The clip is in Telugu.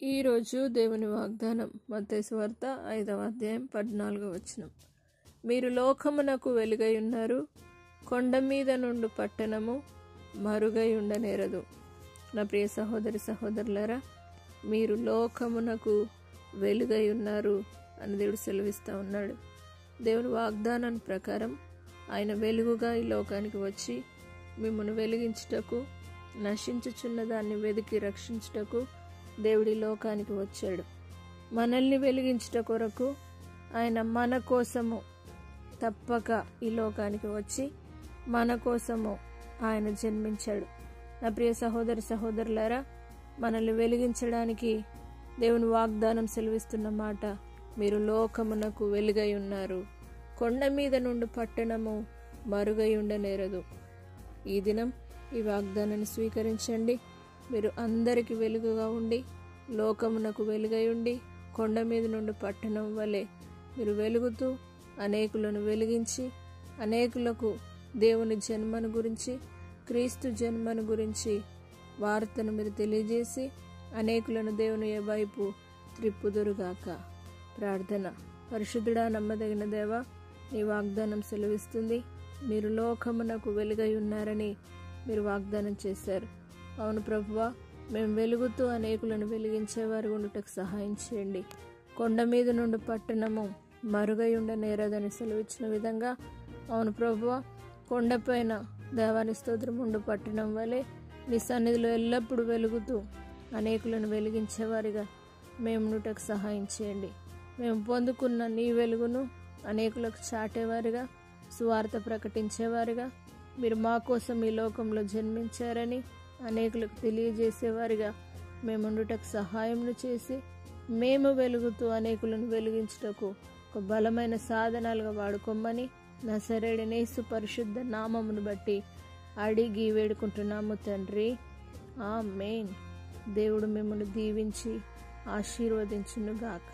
ఈరోజు దేవుని వాగ్దానం మత్తయి సువార్త 5వ అధ్యాయం 14వ వచనం. మీరు లోకమునకు వెలుగై ఉన్నారు, కొండ మీద నుండి పట్టణము మరుగై ఉండనేరదు. నా ప్రియ సహోదరి సహోదరులారా, మీరు లోకమునకు వెలుగై ఉన్నారు అని దేవుడు సెలవిస్తూ ఉన్నాడు. దేవుని వాగ్దానం ప్రకారం ఆయన వెలుగుగా ఈ లోకానికి వచ్చి మిమ్మల్ని వెలిగించుటకు, నశించుచున్న దాన్ని వెతికి రక్షించుటకు దేవుడి లోకానికి వచ్చాడు. మనల్ని వెలిగించుట కొరకు ఆయన మన కోసము తప్పక ఈ లోకానికి వచ్చి మన కోసము ఆయన జన్మించాడు. నా ప్రియ సహోదరి సహోదరులారా, మనల్ని వెలిగించడానికి దేవుని వాగ్దానం సెలవిస్తున్న మాట, మీరు లోకమునకు వెలుగై ఉన్నారు, కొండ మీద నుండి పట్టణము మరుగై ఉండనేరదు. ఈ దినం ఈ వాగ్దానాన్ని స్వీకరించండి. మీరు అందరికి వెలుగుగా ఉండి, లోకమునకు వెలుగై ఉండి, కొండ మీద నుండి పట్టణం వలె మీరు వెలుగుతూ అనేకులను వెలిగించి, అనేకులకు దేవుని జన్మను గురించి, క్రీస్తు జన్మను గురించి వార్తను మీరు తెలియజేసి అనేకులను దేవుని వైపు త్రిప్పుదురుగాక. ప్రార్థన. పరిశుద్ధుడా, నమ్మదగిన దేవా, నీ వాగ్దానం సెలవిస్తుంది, మీరు లోకమునకు వెలుగై ఉన్నారని మీరు వాగ్దానం చేశారు. అవును ప్రభువా, మేము వెలుగుతూ అనేకులను వెలిగించేవారు ఉండుటకు సహాయం చేయండి. కొండ మీద నుండి పట్టణము మరుగై ఉండనేరదని సెలవిచ్చిన విధంగా, అవును ప్రభువా, కొండపైన దేవాని స్తోత్రం ఉండు పట్టణం వలె నీ సన్నిధిలో ఎల్లప్పుడూ వెలుగుతూ అనేకులను వెలిగించేవారిగా మేము ఉండుటకు సహాయం చేయండి. మేము పొందుకున్న నీ వెలుగును అనేకులకు చాటేవారిగా, సువార్త ప్రకటించేవారిగా, మీరు మా కోసం ఈ లోకంలో జన్మించారని అనేకులకు తెలియజేసేవారిగా మేము ఉండుటకు సహాయమును చేసి, మేము వెలుగుతూ అనేకులను వెలిగించుటకు ఒక బలమైన సాధనాలుగా వాడుకోమని నజరేయుడైన యేసు పరిశుద్ధ నామమును బట్టి అడిగి వేడుకుంటున్నాము తండ్రి. ఆమేన్. దేవుడు మిమ్మల్ని దీవించి ఆశీర్వదించునుగాక.